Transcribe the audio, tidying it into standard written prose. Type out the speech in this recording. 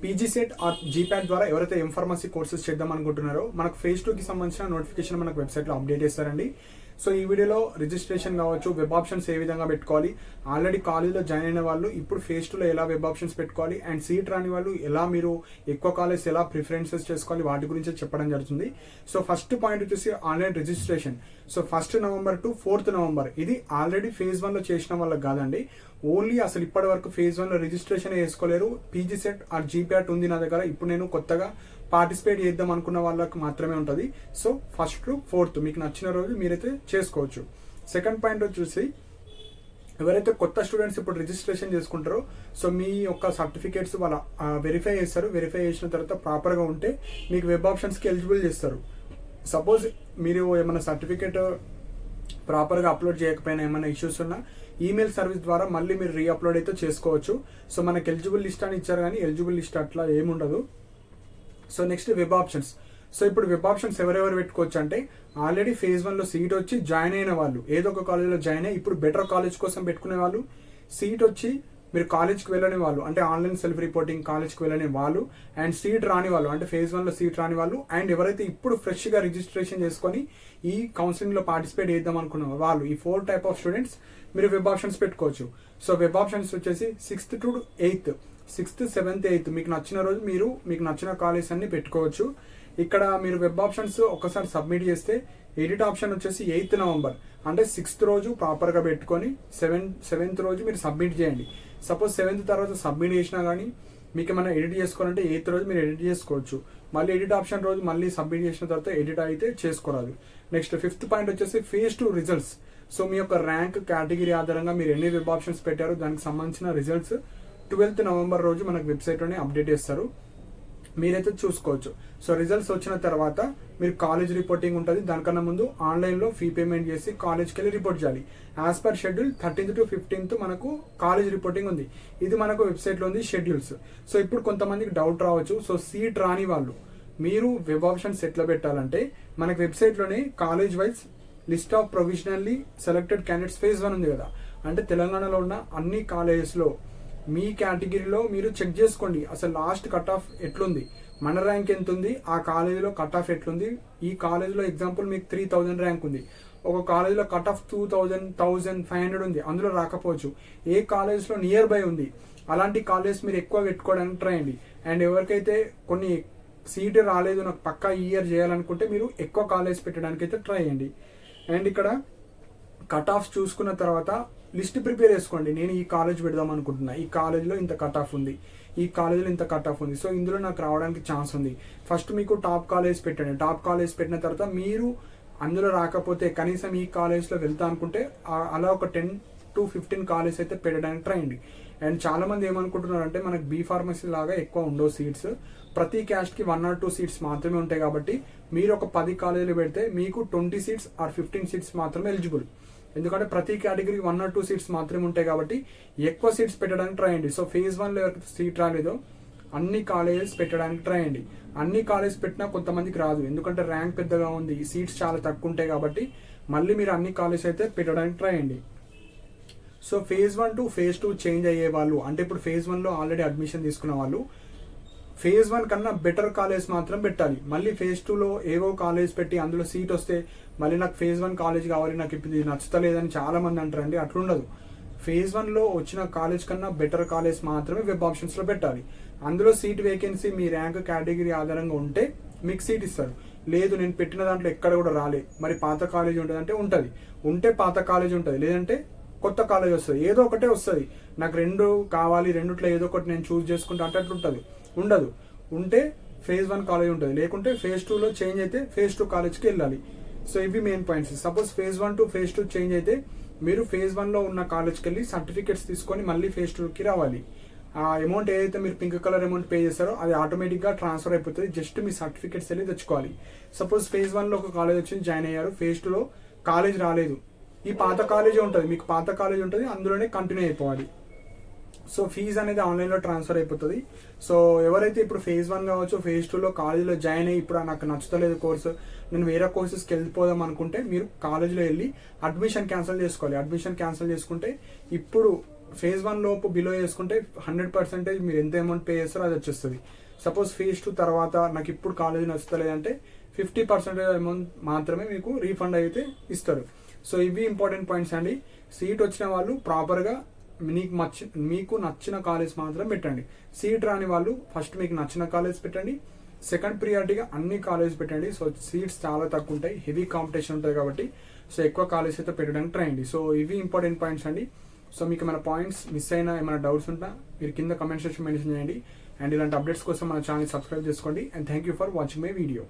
PG set are జీప్యాట్ ద్వారా ఎవరైతే pharmacy courses చేద్దాం అనుకుంటున్నారో మనకు ఫేజ్ 2కి సంబంధించిన నోటిఫికేషన్ మనకు వెబ్సైట్లో అప్డేట్ చేస్తారండి. సో ఈ వీడియోలో రిజిస్ట్రేషన్ కావచ్చు, వెబ్ ఆప్షన్స్ ఏ విధంగా పెట్టుకోవాలి, ఆల్రెడీ కాలేజ్లో జాయిన్ అయిన వాళ్ళు ఇప్పుడు ఫేజ్ 2లో ఎలా వెబ్ ఆప్షన్స్ పెట్టుకోవాలి, అండ్ సీట్ రాని వాళ్ళు ఎలా మీరు ఎక్కువ కాలేజ్ ఎలా ప్రిఫరెన్సెస్ చేసుకోవాలి, వాటి గురించి చెప్పడం జరుగుతుంది. సో ఫస్ట్ పాయింట్ వచ్చేసి online registration. So 1 November to 4 November ఇది ఆల్రెడీ ఫేజ్ 1లో చేసిన వాళ్ళకి కాదండి. ఓన్లీ అసలు ఇప్పటి వరకు ఫేజ్ 1లో రిజిస్ట్రేషన్ చేసుకోలేరు, పీజీ సెట్ ఆర్ జీప్యాట్ ఉంది నా దగ్గర, ఇప్పుడు నేను కొత్తగా పార్టిసిపేట్ చేద్దాం అనుకున్న వాళ్ళకి మాత్రమే ఉంటుంది. సో 1 to 4 మీకు నచ్చిన రోజు మీరైతే చేసుకోవచ్చు. సెకండ్ పాయింట్ వచ్చేసి ఎవరైతే కొత్త స్టూడెంట్స్ ఇప్పుడు రిజిస్ట్రేషన్ చేసుకుంటారో సో మీ యొక్క సర్టిఫికేట్స్ వాళ్ళ వెరిఫై చేస్తారు. వెరిఫై చేసిన తర్వాత ప్రాపర్గా ఉంటే మీకు వెబ్ ఆప్షన్స్కి ఎలిజిబుల్ చేస్తారు. సపోజ్ మీరు ఏమైనా సర్టిఫికేట్ ప్రాపర్గా అప్లోడ్ చేయకపోయినా ఏమైనా ఇష్యూస్ ఉన్నా ఈమెయిల్ సర్వీస్ ద్వారా మళ్ళీ మీరు రీఅప్లోడ్ అయితే చేసుకోవచ్చు. సో మనకి ఎలిజిబుల్ లిస్ట్ అని ఇచ్చారు కానీ ఎలిజిబుల్ లిస్ట్ అట్లా ఏముండదు. So next web options. So ఇప్పుడు వెబ్ ఆప్షన్స్ ఎవరెవరు పెట్టుకోవచ్చు అంటే ఆల్రెడీ ఫేజ్ 1లో సీట్ వచ్చి జాయిన్ అయిన వాళ్ళు, ఏదో ఒక కాలేజ్లో జాయిన్ అయ్యి ఇప్పుడు బెటర్ కాలేజ్ కోసం పెట్టుకునే వాళ్ళు, సీట్ వచ్చి మీరు కాలేజ్కి వెళ్ళని వాళ్ళు అంటే ఆన్లైన్ సెల్ఫ్ రిపోర్టింగ్ కాలేజ్కి వెళ్ళని వాళ్ళు, అండ్ సీట్ రాని వాళ్ళు అంటే ఫేజ్ 1లో సీట్ రాని వాళ్ళు, అండ్ ఎవరైతే ఇప్పుడు ఫ్రెష్గా రిజిస్ట్రేషన్ చేసుకొని ఈ కౌన్సిలింగ్లో పార్టిసిపేట్ చేద్దాం అనుకున్న వాళ్ళు, ఈ 4 టైప్ ఆఫ్ స్టూడెంట్స్ మీరు వెబ్ ఆప్షన్స్ పెట్టుకోవచ్చు. సో వెబ్ ఆప్షన్స్ వచ్చేసి 6th to 8th, 6th, 7th, 8th మీకు నచ్చిన రోజు మీరు మీకు నచ్చిన కాలేజ్ అన్ని పెట్టుకోవచ్చు. ఇక్కడ మీరు వెబ్ ఆప్షన్స్ ఒకసారి సబ్మిట్ చేస్తే ఎడిట్ ఆప్షన్ వచ్చేసి 8th నవంబర్ అంటే 6th రోజు ప్రాపర్గా పెట్టుకొని 7th రోజు మీరు సబ్మిట్ చేయండి. సపోజ్ 7th తర్వాత సబ్మిట్ చేసినా కానీ మీకు ఏమైనా ఎడిట్ చేసుకోవాలంటే 8th రోజు మీరు ఎడిట్ చేసుకోవచ్చు. మళ్ళీ ఎడిట్ ఆప్షన్ రోజు మళ్ళీ సబ్మిట్ చేసిన తర్వాత ఎడిట్ అయితే చేసుకోరాదు. నెక్స్ట్ 5th పాయింట్ వచ్చేసి ఫేజ్ 2 రిజల్ట్స్. సో మీ యొక్క ర్యాంక్ కేటగిరీ ఆధారంగా మీరు ఎన్ని వెబ్ ఆప్షన్స్ పెట్టారో దానికి సంబంధించిన రిజల్ట్స్ 12th నవంబర్ రోజు మనకు వెబ్సైట్లోనే అప్డేట్ చేస్తారు, మీరైతే చూసుకోవచ్చు. సో రిజల్ట్స్ వచ్చిన తర్వాత మీరు కాలేజ్ రిపోర్టింగ్ ఉంటుంది. దానికన్నా ముందు ఆన్లైన్లో ఫీ పేమెంట్ చేసి కాలేజ్కి వెళ్ళి రిపోర్ట్ చేయాలి. As per schedule 13th to 15th మనకు కాలేజ్ రిపోర్టింగ్ ఉంది. ఇది మనకు వెబ్సైట్లో ఉంది షెడ్యూల్స్. సో ఇప్పుడు కొంతమందికి డౌట్ రావచ్చు. సో సీట్ రాని వాళ్ళు మీరు వెబ్ ఆప్షన్స్ ఎట్లా పెట్టాలంటే మనకి వెబ్సైట్లోనే college wise list of provisionally selected candidates phase 1 ఉంది కదా, అంటే తెలంగాణలో ఉన్న అన్ని కాలేజెస్లో మీ కేటగిరీలో మీరు చెక్ చేసుకోండి అసలు లాస్ట్ కట్ ఆఫ్ ఎట్లుంది, మన ర్యాంక్ ఎంత ఉంది, ఆ కాలేజీలో కట్ ఆఫ్ ఎట్లుంది. ఈ కాలేజీలో ఎగ్జాంపుల్ మీకు 3000 ర్యాంక్ ఉంది, ఒక కాలేజీలో కట్ ఆఫ్ 2000, 1500 ఉంది, అందులో రాకపోవచ్చు. ఏ కాలేజ్లో నియర్ బై ఉంది అలాంటి కాలేజ్ మీరు ఎక్కువ పెట్టుకోవడానికి ట్రై చేయండి. అండ్ ఎవరికైతే కొన్ని సీట్ రాలేదు నాకు పక్కా ఈ ఇయర్ చేయాలనుకుంటే మీరు ఎక్కువ కాలేజ్ పెట్టడానికి అయితే ట్రై చేయండి. అండ్ ఇక్కడ కట్ ఆఫ్ చూసుకున్న తర్వాత లిస్ట్ ప్రిపేర్ చేసుకోండి. నేను ఈ కాలేజ్ పెడదాం అనుకుంటున్నా, ఈ కాలేజ్లో ఇంత కట్ ఆఫ్ ఉంది, ఈ కాలేజ్లో ఇంత కట్ ఆఫ్ ఉంది, సో ఇందులో నాకు రావడానికి ఛాన్స్ ఉంది. ఫస్ట్ మీకు టాప్ కాలేజ్ పెట్టండి. టాప్ కాలేజ్ పెట్టిన తర్వాత మీరు అందులో రాకపోతే కనీసం ఈ కాలేజ్లో వెళ్తా అనుకుంటే అలా ఒక 10 to 15 కాలేజ్ అయితే పెట్టడానికి ట్రై చేయండి. అండ్ చాలా మంది ఏమనుకుంటున్నారు అంటే మనకు బీ ఫార్మసీ లాగా ఎక్కువ ఉండవు సీట్స్, ప్రతి క్యాస్ట్కి 1 or 2 సీట్స్ మాత్రమే ఉంటాయి. కాబట్టి మీరు ఒక 10 కాలేజీలు పెడితే మీకు 20 సీట్స్ ఆర్ 15 సీట్స్ మాత్రమే ఎలిజిబుల్. ఎందుకంటే ప్రతి కేటగిరీకి 1 or 2 సీట్స్ మాత్రమే ఉంటాయి కాబట్టి ఎక్కువ సీట్స్ పెట్టడానికి ట్రై చేయండి. సో ఫేజ్ 1లో ఎవరికి సీట్ రాలేదో అన్ని కాలేజెస్ పెట్టడానికి ట్రై చేయండి. అన్ని కాలేజెస్ పెట్టినా కొంతమందికి రాదు, ఎందుకంటే ర్యాంక్ పెద్దగా ఉంది, సీట్స్ చాలా తక్కువ ఉంటాయి కాబట్టి మళ్ళీ మీరు అన్ని కాలేజెస్ అయితే పెట్టడానికి ట్రై చేయండి. So phase 1 to phase 2 change అయ్యే వాళ్ళు అంటే ఇప్పుడు ఫేజ్ 1లో ఆల్రెడీ అడ్మిషన్ తీసుకున్న వాళ్ళు ఫేజ్ 1 కన్నా బెటర్ కాలేజ్ మాత్రం పెట్టాలి. మళ్ళీ ఫేజ్ 2లో ఏవో కాలేజ్ పెట్టి అందులో సీట్ వస్తే మళ్ళీ నాకు ఫేజ్ 1 కాలేజ్ కావాలి, నాకు ఇప్పుడు ఇది నచ్చుతలేదని చాలా మంది అంటారండి. అట్లుండదు. ఫేజ్ 1లో వచ్చిన కాలేజ్ కన్నా బెటర్ కాలేజ్ మాత్రమే వెబ్ ఆప్షన్స్లో పెట్టాలి. అందులో సీట్ వేకెన్సీ మీ ర్యాంక్ కేటగిరీ ఆధారంగా ఉంటే మీకు సీట్ ఇస్తారు. లేదు నేను పెట్టిన దాంట్లో ఎక్కడ కూడా రాలే, మరి పాత కాలేజ్ ఉంటుంది అంటే ఉంటుంది, ఉంటే పాత కాలేజ్ ఉంటుంది, లేదంటే కొత్త కాలేజ్ వస్తుంది, ఏదో ఒకటే వస్తుంది. నాకు 2 కావాలి, రెండిట్లో ఏదో ఒకటి నేను చూస్ చేసుకుంటా అంటే అట్లుంటుంది. ఉండదు, ఉంటే ఫేజ్ 1 కాలేజ్ ఉంటుంది, లేకుంటే ఫేజ్ 2లో చేంజ్ అయితే ఫేజ్ 2 కాలేజ్కి వెళ్ళాలి. సో ఇవి main points. Suppose phase 1 to phase 2 change అయితే మీరు ఫేజ్ 1లో ఉన్న కాలేజ్కి వెళ్ళి సర్టిఫికేట్స్ తీసుకొని మళ్ళీ ఫేజ్ 2కి రావాలి. ఆ అమౌంట్ ఏదైతే మీరు పింక్ కలర్ అమౌంట్ పే చేస్తారో అది ఆటోమేటిక్గా ట్రాన్స్ఫర్ అయిపోతుంది, జస్ట్ మీ సర్టిఫికేట్స్ వెళ్ళి తెచ్చుకోవాలి. సపోజ్ ఫేజ్ 1లో ఒక కాలేజ్ వచ్చి జాయిన్ అయ్యారు, ఫేజ్ 2లో కాలేజ్ రాలేదు, ఈ పాత కాలేజీ ఉంటుంది, మీకు పాత కాలేజ్ ఉంటుంది, అందులోనే కంటిన్యూ అయిపోవాలి. సో ఫీజు అనేది ఆన్లైన్లో ట్రాన్స్ఫర్ అయిపోతుంది. సో ఎవరైతే ఇప్పుడు ఫేజ్ 1 కావచ్చు ఫేజ్ 2లో కాలేజీలో జాయిన్ అయ్యి ఇప్పుడు నాకు నచ్చుతలేదు కోర్సు, నేను వేరే కోర్సెస్కి వెళ్ళిపోదాం అనుకుంటే మీరు కాలేజీలో వెళ్ళి అడ్మిషన్ క్యాన్సిల్ చేసుకోవాలి. అడ్మిషన్ క్యాన్సిల్ చేసుకుంటే ఇప్పుడు ఫేజ్ 1 లోపు బిలో చేసుకుంటే 100% మీరు ఎంత అమౌంట్ పే చేస్తారో అది వచ్చేస్తుంది. సపోజ్ ఫేజ్ 2 తర్వాత నాకు ఇప్పుడు కాలేజీ నచ్చలేదంటే 50% అమౌంట్ మాత్రమే మీకు రీఫండ్ అయితే ఇస్తారు. సో ఇవి ఇంపార్టెంట్ పాయింట్స్ అండి. సీట్ వచ్చిన వాళ్ళు ప్రాపర్గా మీకు నచ్చిన కాలేజ్ మాత్రం పెట్టండి. సీట్ రాని వాళ్ళు ఫస్ట్ మీకు నచ్చిన కాలేజ్ పెట్టండి, సెకండ్ ప్రియారిటీగా అన్ని కాలేజ్ పెట్టండి. సో సీట్స్ చాలా తక్కువ ఉంటాయి, హెవీ కాంపిటీషన్ ఉంటుంది కాబట్టి సో ఎక్కువ కాలేజ్ అయితే పెట్టడానికి ట్రై అండి. సో ఇవి ఇంపార్టెంట్ పాయింట్స్ అండి. సో మీకు ఏమైనా పాయింట్స్ మిస్ అయినా ఏమైనా డౌట్స్ ఉంటే మీరు కింద కమెంట్ సెక్షన్ మెన్షన్ చేయండి. అండ్ ఇలాంటి అప్డేట్స్ కోసం మన ఛానల్ సబ్స్క్రైబ్ చేసుకోండి. And thank you for watching my video.